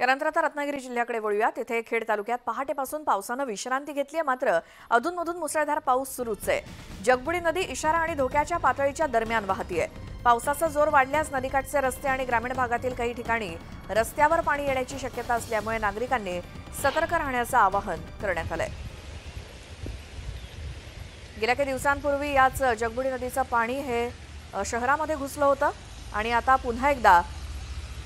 यानंतर आता रत्नागिरी जिल्ह्याकडे वळूया। तिथे खेड तालुक्यात पहाटेपासून पावसानं विश्रांती घेतली आहे, मात्र अधूनमधून मुसळधार पाऊस सुरूच आहे। जगबुडी नदी इशारा आणि धोक्याच्या पातळीच्या दरम्यान वाहतीये। पावसाचा जोर वाढल्यास नदीकाठचे रस्ते आणि ग्रामीण भागातील काही ठिकाणी रस्त्यावर पाणी येण्याची शक्यता असल्यामुळे नागरिकांनी सतर्क राहण्याचं आवाहन करण्यात आलंय। गेल्या काही दिवसांपूर्वी याच जगबुडी नदीचं पाणी हे शहरामध्ये घुसलं होतं आणि आता पुन्हा एकदा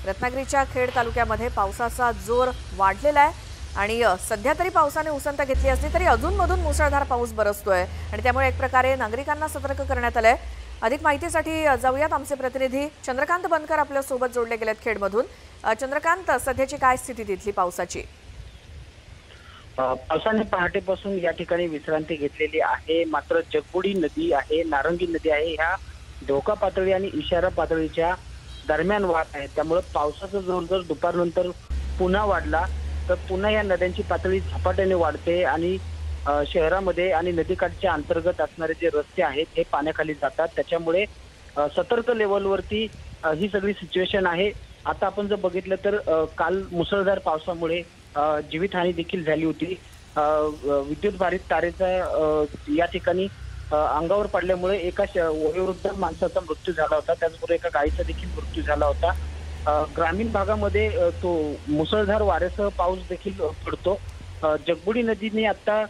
रत्नागिरीच्या खेड तालुक्यामध्ये पावसाचा जोर वाढलेला आहे आणि सध्या तरी पावसाने उसंत घेतली असली तरी अधूनमधून मुसळधार पाऊस बरसतोय आणि त्यामुळे एक प्रकारे नागरिकांना सतर्क करण्यात आलंय। अधिक माहितीसाठी जाऊयात आमचे प्रतिनिधी चंद्रकांत बनकर आपल्या सोबत जोडले गेलेत खेडमधून। चंद्रकांत, सध्याची काय स्थिती तिथली पावसाची? पावसाने पहाटेपासून या ठिकाणी विश्रांती घेतलेली आहे, मात्र जगबुडी नदी आहे, नारंगी नदी आहे, ह्या धोका पातळी आणि इशारा पातळीच्या दरम्यान वाहत आहे। त्यामुळे पावसाचा जोर जर दुपारनंतर पुन्हा वाढला तर पुन्हा या नद्यांची पातळी झपाट्याने वाढते आणि शहरामध्ये आणि नदीकाठच्या अंतर्गत असणारे जे रस्ते आहेत हे पाण्याखाली जातात। त्याच्यामुळे सतर्क लेवलवरती ही सगळी सिच्युएशन आहे। आता आपण जर बघितलं तर काल मुसळधार पावसामुळे जीवितहानी देखील झाली होती। विद्युत भारित तारेचा या ठिकाणी अंगावर पडल्यामुळे एका वयोवृद्ध माणसाचा मृत्यू झाला होता, त्याचबरोबर एका गायीचा देखील मृत्यू झाला होता। ग्रामीण भागामध्ये तो मुसळधार वाऱ्यासह पाऊस देखील पडतो। जगबुडी नदीने आता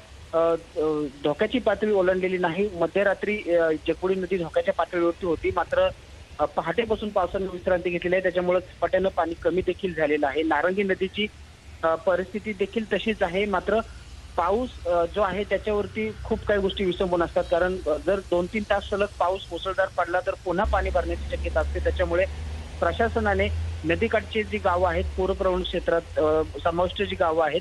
धोक्याची पातळी ओलांडलेली नाही। मध्यरात्री जगबुडी नदी धोक्याच्या पातळीवरती होती, मात्र पहाटेपासून पावसाने विश्रांती घेतलेली आहे, त्याच्यामुळे झपाट्यानं पाणी कमी देखील झालेलं आहे। नारंगी नदीची परिस्थिती देखील तशीच आहे, मात्र पाऊस जो आहे त्याच्यावरती खूप काही गोष्टी विसंबून असतात। कारण जर 2-3 तास सलग पाऊस मुसळधार पडला तर पुन्हा पाणी भरण्याची शक्यता असते। त्याच्यामुळे प्रशासनाने नदीकाठची जी गावं आहेत, पूरप्रवण क्षेत्रात समाविष्ट जी गावं आहेत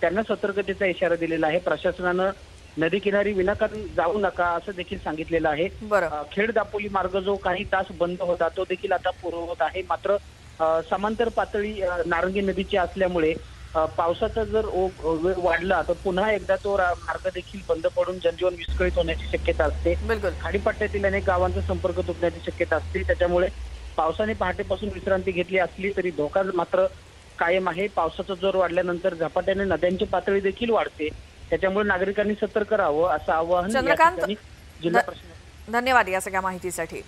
त्यांना सतर्कतेचा इशारा दिलेला आहे। प्रशासनानं नदी किनारी विनाकारण जाऊ नका असं देखील सांगितलेलं आहे। खेड दापोली मार्ग जो काही तास बंद होता तो देखील आता पूर्ववत आहे, मात्र समांतर पातळी नारंगी नदीची असल्यामुळे पावसाचा जर वेग वाढला तर पुन्हा एकदा तो मार्ग देखील बंद पडून जनजीवन विस्कळीत होण्याची शक्यता असते। खाडीपट्ट्यातील अनेक गावांचा संपर्क तुटण्याची शक्यता असते। त्याच्यामुळे पावसाने पहाटेपासून विश्रांती घेतली असली तरी धोका मात्र कायम आहे। पावसाचा जोर वाढल्यानंतर झपाट्याने नद्यांची पातळी देखील वाढते, त्याच्यामुळे नागरिकांनी सतर्क राहावं असं आवाहन चंद्रकांत, जिल्हा प्रशासन। धन्यवाद या सगळ्या माहितीसाठी।